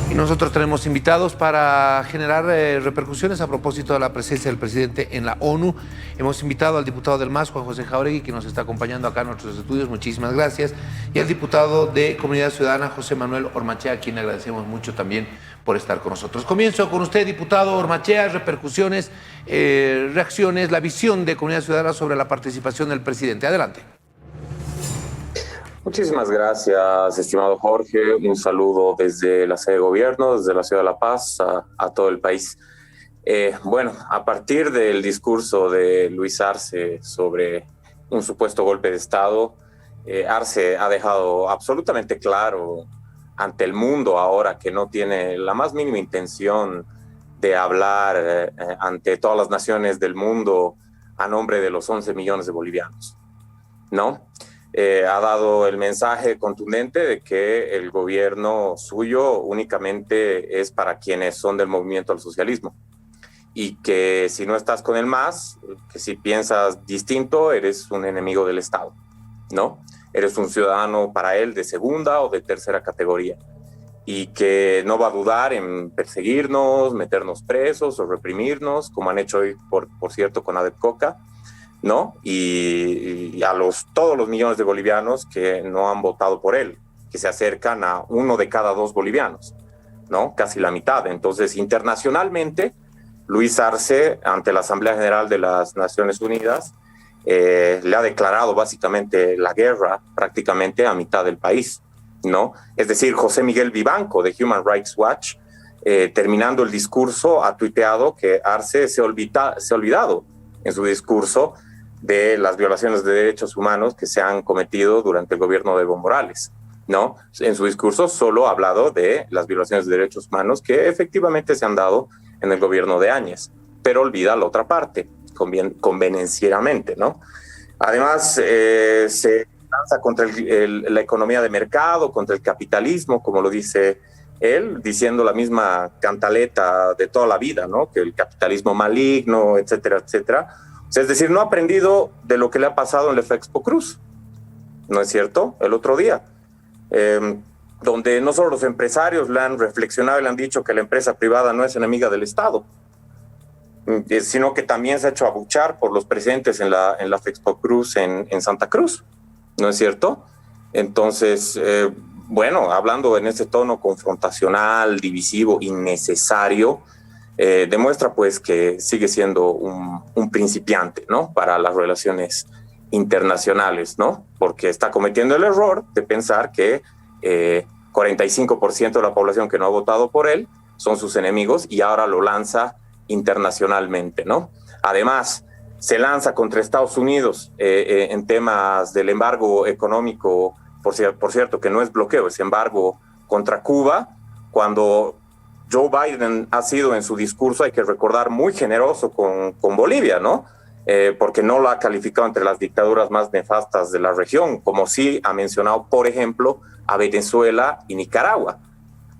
Y nosotros tenemos invitados para generar repercusiones a propósito de la presencia del presidente en la ONU. Hemos invitado al diputado del MAS, Juan José Jauregui, que nos está acompañando acá en nuestros estudios. Muchísimas gracias. Y al diputado de Comunidad Ciudadana, José Manuel Ormachea, a quien agradecemos mucho también por estar con nosotros. Comienzo con usted, diputado Ormachea, repercusiones, reacciones, la visión de Comunidad Ciudadana sobre la participación del presidente. Adelante. Muchísimas gracias, estimado Jorge. Un saludo desde la sede de gobierno, desde la ciudad de La Paz, a todo el país. Bueno, a partir del discurso de Luis Arce sobre un supuesto golpe de Estado, Arce ha dejado absolutamente claro ante el mundo ahora que no tiene la más mínima intención de hablar ante todas las naciones del mundo a nombre de los 11 millones de bolivianos, ¿no? Ha dado el mensaje contundente de que el gobierno suyo únicamente es para quienes son del movimiento al socialismo y que si no estás con el MAS, que si piensas distinto, eres un enemigo del Estado, ¿no? Eres un ciudadano para él de segunda o de tercera categoría y que no va a dudar en perseguirnos, meternos presos o reprimirnos, como han hecho hoy, por cierto, con Adep Coca, ¿no? Y a todos los millones de bolivianos que no han votado por él, que se acercan a 1 de cada 2 bolivianos, ¿no? Casi la mitad. Entonces, internacionalmente, Luis Arce, ante la Asamblea General de las Naciones Unidas, le ha declarado básicamente la guerra prácticamente a mitad del país, ¿no? Es decir, José Miguel Vivanco, de Human Rights Watch, terminando el discurso, ha tuiteado que Arce se ha olvidado en su discurso de las violaciones de derechos humanos que se han cometido durante el gobierno de Evo Morales, ¿no? En su discurso solo ha hablado de las violaciones de derechos humanos que efectivamente se han dado en el gobierno de Áñez, pero olvida la otra parte, convenencieramente, ¿no? Además, se lanza contra la economía de mercado, contra el capitalismo, como lo dice él, diciendo la misma cantaleta de toda la vida, ¿no? Que el capitalismo maligno, etcétera, etcétera. O sea, es decir, no ha aprendido de lo que le ha pasado en la Expo Cruz, ¿no es cierto? El otro día, donde no solo los empresarios le han reflexionado y le han dicho que la empresa privada no es enemiga del Estado, sino que también se ha hecho abuchar por los presentes en la Expo Cruz en Santa Cruz, ¿no es cierto? Entonces, bueno, hablando en ese tono confrontacional, divisivo, innecesario, demuestra pues que sigue siendo un principiante, ¿no? Para las relaciones internacionales, ¿no? Porque está cometiendo el error de pensar que 45% de la población que no ha votado por él son sus enemigos y ahora lo lanza internacionalmente, ¿no? Además, se lanza contra Estados Unidos en temas del embargo económico, por cierto, que no es bloqueo, es embargo contra Cuba, cuando Joe Biden ha sido en su discurso, hay que recordar, muy generoso con Bolivia, ¿no? Porque no lo ha calificado entre las dictaduras más nefastas de la región, como sí ha mencionado, por ejemplo, a Venezuela y Nicaragua.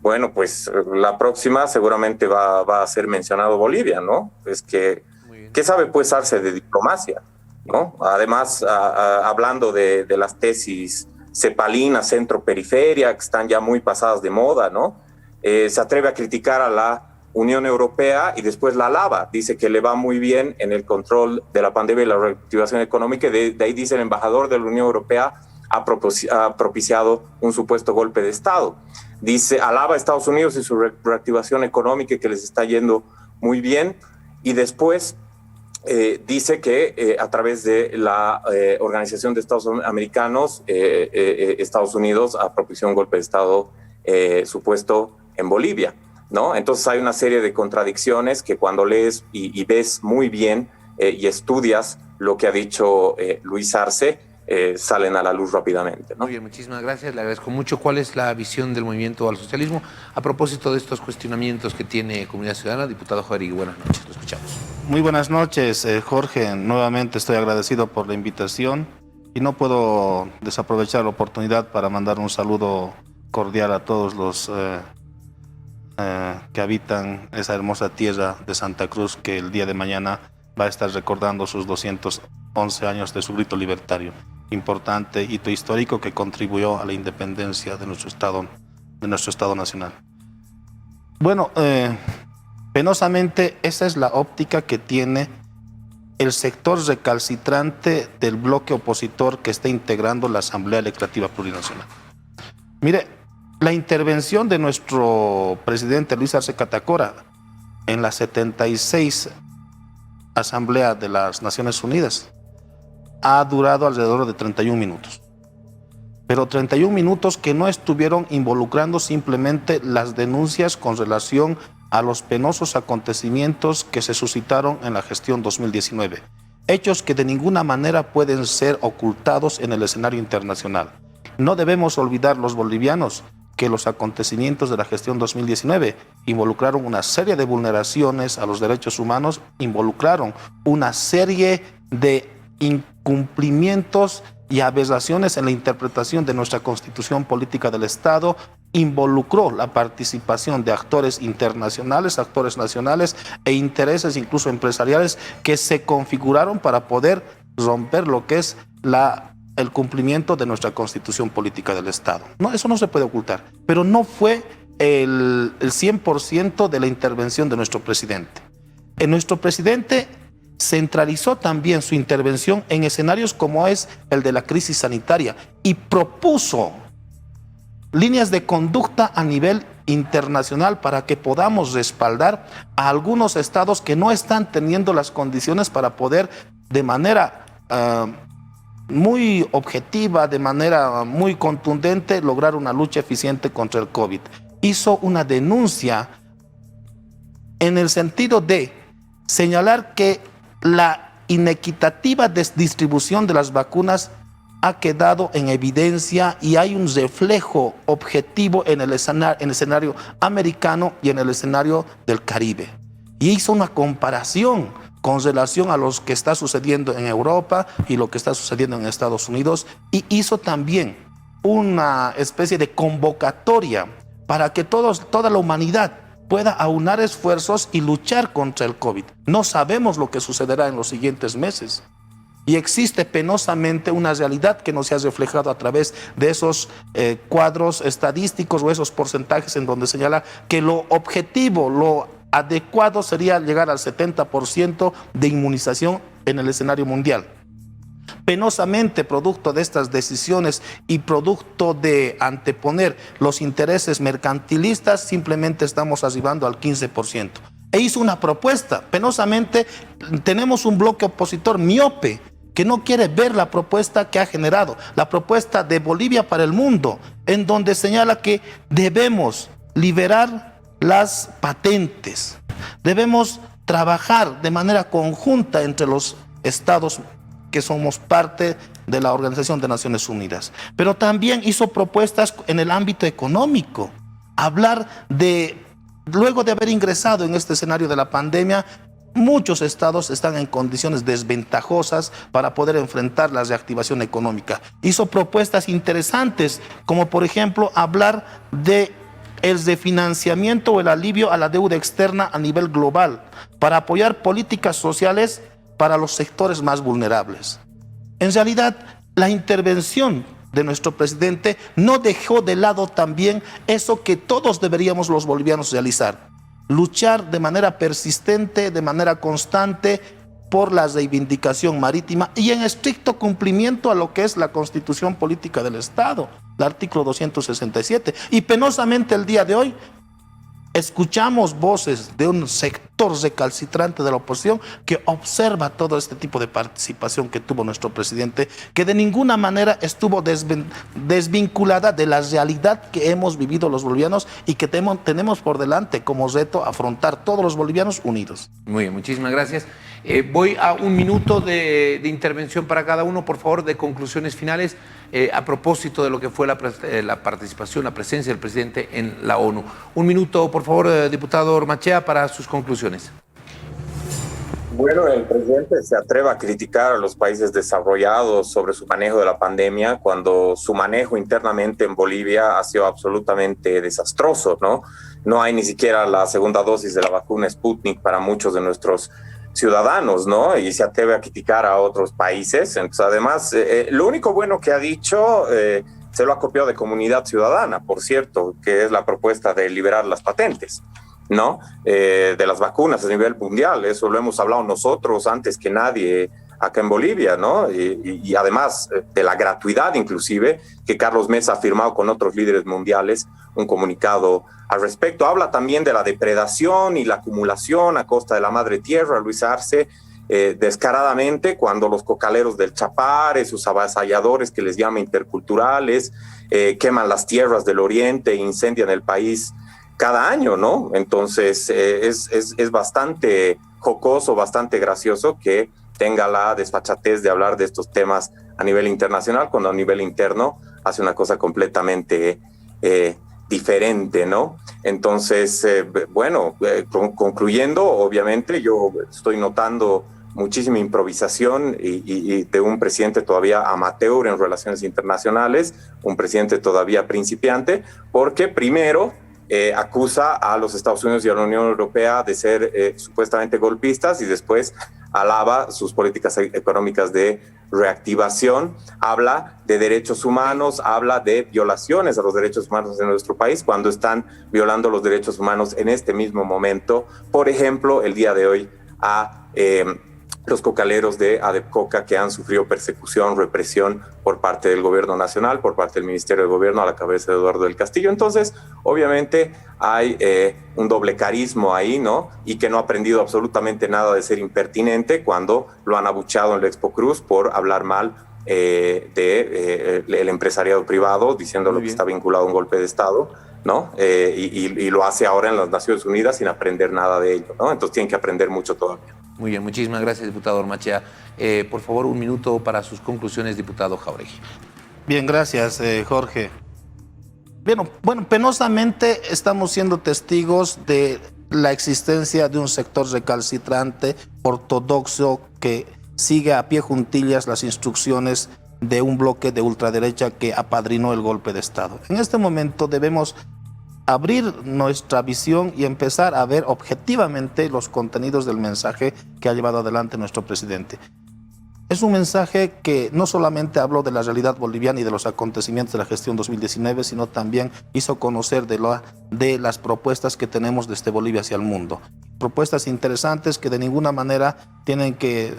Bueno, pues la próxima seguramente va a ser mencionado Bolivia, ¿no? Es que, ¿qué sabe pues Arce de diplomacia, ¿no? Además, hablando de las tesis cepalinas, centro-periferia, que están ya muy pasadas de moda, ¿no? Se atreve a criticar a la Unión Europea y después la alaba. Dice que le va muy bien en el control de la pandemia y la reactivación económica. De ahí dice el embajador de la Unión Europea ha propiciado un supuesto golpe de Estado. Dice, alaba a Estados Unidos y su reactivación económica, que les está yendo muy bien. Y después dice que a través de la Organización de Estados Americanos, Estados Unidos ha propiciado un golpe de Estado supuesto en Bolivia, ¿no? Entonces hay una serie de contradicciones que cuando lees y ves muy bien y estudias lo que ha dicho Luis Arce, salen a la luz rápidamente, ¿no? Muy bien, muchísimas gracias, le agradezco mucho. ¿Cuál es la visión del movimiento al socialismo a propósito de estos cuestionamientos que tiene Comunidad Ciudadana? Diputado Jauregui, buenas noches, lo escuchamos. Muy buenas noches, Jorge. Nuevamente estoy agradecido por la invitación y no puedo desaprovechar la oportunidad para mandar un saludo cordial a todos los que habitan esa hermosa tierra de Santa Cruz, que el día de mañana va a estar recordando sus 211 años de su grito libertario. Importante hito histórico que contribuyó a la independencia de nuestro Estado nacional. Bueno, penosamente esa es la óptica que tiene el sector recalcitrante del bloque opositor que está integrando la Asamblea Legislativa Plurinacional. Mire, la intervención de nuestro presidente Luis Arce Catacora en la 76 Asamblea de las Naciones Unidas ha durado alrededor de 31 minutos. Pero 31 minutos que no estuvieron involucrando simplemente las denuncias con relación a los penosos acontecimientos que se suscitaron en la gestión 2019. Hechos que de ninguna manera pueden ser ocultados en el escenario internacional. No debemos olvidar los bolivianos que los acontecimientos de la gestión 2019 involucraron una serie de vulneraciones a los derechos humanos, involucraron una serie de incumplimientos y aberraciones en la interpretación de nuestra Constitución Política del Estado, involucró la participación de actores internacionales, actores nacionales e intereses incluso empresariales que se configuraron para poder romper lo que es el cumplimiento de nuestra Constitución Política del Estado. No, eso no se puede ocultar, pero no fue el 100% de la intervención de nuestro presidente. Nuestro presidente centralizó también su intervención en escenarios como es el de la crisis sanitaria y propuso líneas de conducta a nivel internacional para que podamos respaldar a algunos estados que no están teniendo las condiciones para poder de manera muy objetiva, de manera muy contundente, lograr una lucha eficiente contra el COVID. Hizo una denuncia en el sentido de señalar que la inequitativa distribución de las vacunas ha quedado en evidencia y hay un reflejo objetivo en el escenario americano y en el escenario del Caribe. Y hizo una comparación con relación a lo que está sucediendo en Europa y lo que está sucediendo en Estados Unidos, y hizo también una especie de convocatoria para que toda la humanidad pueda aunar esfuerzos y luchar contra el COVID. No sabemos lo que sucederá en los siguientes meses. Y existe penosamente una realidad que no se ha reflejado a través de esos cuadros estadísticos o esos porcentajes en donde señala que lo objetivo, lo adecuado sería llegar al 70% de inmunización en el escenario mundial. Penosamente, producto de estas decisiones y producto de anteponer los intereses mercantilistas, simplemente estamos arribando al 15%. E hizo una propuesta. Penosamente, tenemos un bloque opositor miope que no quiere ver la propuesta que ha generado, la propuesta de Bolivia para el mundo, en donde señala que debemos liberar las patentes, debemos trabajar de manera conjunta entre los estados que somos parte de la Organización de Naciones Unidas. Pero también hizo propuestas en el ámbito económico, hablar de, luego de haber ingresado en este escenario de la pandemia, muchos estados están en condiciones desventajosas para poder enfrentar la reactivación económica. Hizo propuestas interesantes, como por ejemplo hablar de el refinanciamiento o el alivio a la deuda externa a nivel global para apoyar políticas sociales para los sectores más vulnerables. En realidad, la intervención de nuestro presidente no dejó de lado también eso que todos deberíamos los bolivianos realizar: luchar de manera persistente, de manera constante por la reivindicación marítima y en estricto cumplimiento a lo que es la Constitución Política del Estado, el artículo 267. Y penosamente el día de hoy escuchamos voces de un sector recalcitrante de la oposición que observa todo este tipo de participación que tuvo nuestro presidente, que de ninguna manera estuvo desvinculada de la realidad que hemos vivido los bolivianos y que tenemos por delante como reto afrontar todos los bolivianos unidos. Muy bien, muchísimas gracias. Voy a un minuto de intervención para cada uno, por favor, de conclusiones finales a propósito de lo que fue la participación, la presencia del presidente en la ONU. Un minuto, por favor, diputado Ormachea, para sus conclusiones. Bueno, el presidente se atreve a criticar a los países desarrollados sobre su manejo de la pandemia cuando su manejo internamente en Bolivia ha sido absolutamente desastroso, ¿no? No hay ni siquiera la segunda dosis de la vacuna Sputnik para muchos de nuestros ciudadanos, ¿no? Y se atreve a criticar a otros países. Entonces, además, lo único bueno que ha dicho se lo ha copiado de Comunidad Ciudadana, por cierto, que es la propuesta de liberar las patentes. ¿no? De las vacunas a nivel mundial. Eso lo hemos hablado nosotros antes que nadie acá en Bolivia, ¿no? Y además de la gratuidad inclusive, que Carlos Mesa ha firmado con otros líderes mundiales un comunicado al respecto. Habla también de la depredación y la acumulación a costa de la madre tierra, Luis Arce, descaradamente, cuando los cocaleros del Chapare, sus avasalladores que les llama interculturales, queman las tierras del oriente e incendian el país cada año, ¿no? Entonces es bastante jocoso, bastante gracioso que tenga la desfachatez de hablar de estos temas a nivel internacional, cuando a nivel interno hace una cosa completamente diferente, ¿no? Entonces, concluyendo, obviamente, yo estoy notando muchísima improvisación y de un presidente todavía amateur en relaciones internacionales, un presidente todavía principiante, porque primero acusa a los Estados Unidos y a la Unión Europea de ser supuestamente golpistas y después alaba sus políticas económicas de reactivación, habla de derechos humanos, habla de violaciones a los derechos humanos en nuestro país cuando están violando los derechos humanos en este mismo momento. Por ejemplo, el día de hoy a los cocaleros de Adepcoca que han sufrido persecución, represión por parte del gobierno nacional, por parte del Ministerio de Gobierno a la cabeza de Eduardo del Castillo. Entonces, obviamente hay un doble carisma ahí, ¿no? Y que no ha aprendido absolutamente nada de ser impertinente cuando lo han abuchado en la Expo Cruz por hablar mal del empresariado privado, diciéndolo que está vinculado a un golpe de Estado, ¿no? Y lo hace ahora en las Naciones Unidas sin aprender nada de ello, ¿no? Entonces tienen que aprender mucho todavía. Muy bien, muchísimas gracias, diputado Ormachea. Por favor, un minuto para sus conclusiones, diputado Jáuregui. Bien, gracias, Jorge. Bueno, penosamente estamos siendo testigos de la existencia de un sector recalcitrante, ortodoxo, que sigue a pie juntillas las instrucciones de un bloque de ultraderecha que apadrinó el golpe de Estado. En este momento debemos abrir nuestra visión y empezar a ver objetivamente los contenidos del mensaje que ha llevado adelante nuestro presidente. Es un mensaje que no solamente habló de la realidad boliviana y de los acontecimientos de la gestión 2019, sino también hizo conocer de las propuestas que tenemos desde Bolivia hacia el mundo. Propuestas interesantes que de ninguna manera tienen que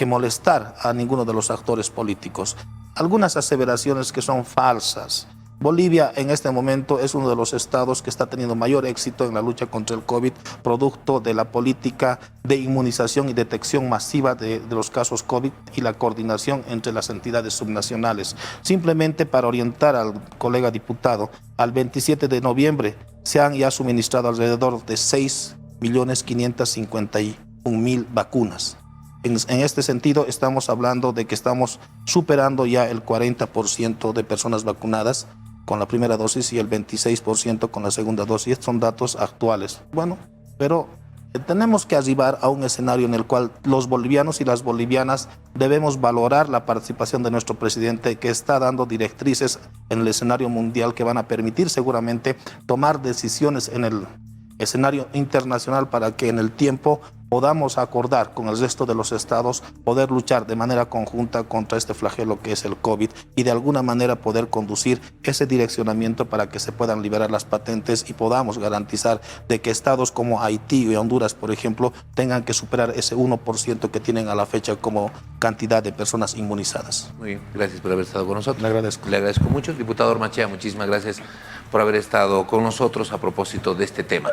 molestar a ninguno de los actores políticos. Algunas aseveraciones que son falsas. Bolivia en este momento es uno de los estados que está teniendo mayor éxito en la lucha contra el COVID, producto de la política de inmunización y detección masiva de los casos COVID y la coordinación entre las entidades subnacionales. Simplemente para orientar al colega diputado, al 27 de noviembre se han ya suministrado alrededor de 6.551.000 vacunas. En este sentido, estamos hablando de que estamos superando ya el 40% de personas vacunadas con la primera dosis y el 26% con la segunda dosis. Estos son datos actuales. Bueno, pero tenemos que arribar a un escenario en el cual los bolivianos y las bolivianas debemos valorar la participación de nuestro presidente, que está dando directrices en el escenario mundial que van a permitir seguramente tomar decisiones en el escenario internacional para que en el tiempo podamos acordar con el resto de los estados, poder luchar de manera conjunta contra este flagelo que es el COVID y de alguna manera poder conducir ese direccionamiento para que se puedan liberar las patentes y podamos garantizar de que estados como Haití y Honduras, por ejemplo, tengan que superar ese 1% que tienen a la fecha como cantidad de personas inmunizadas. Muy bien, gracias por haber estado con nosotros. Le agradezco. Le agradezco mucho. Diputado Ormachea, muchísimas gracias por haber estado con nosotros a propósito de este tema.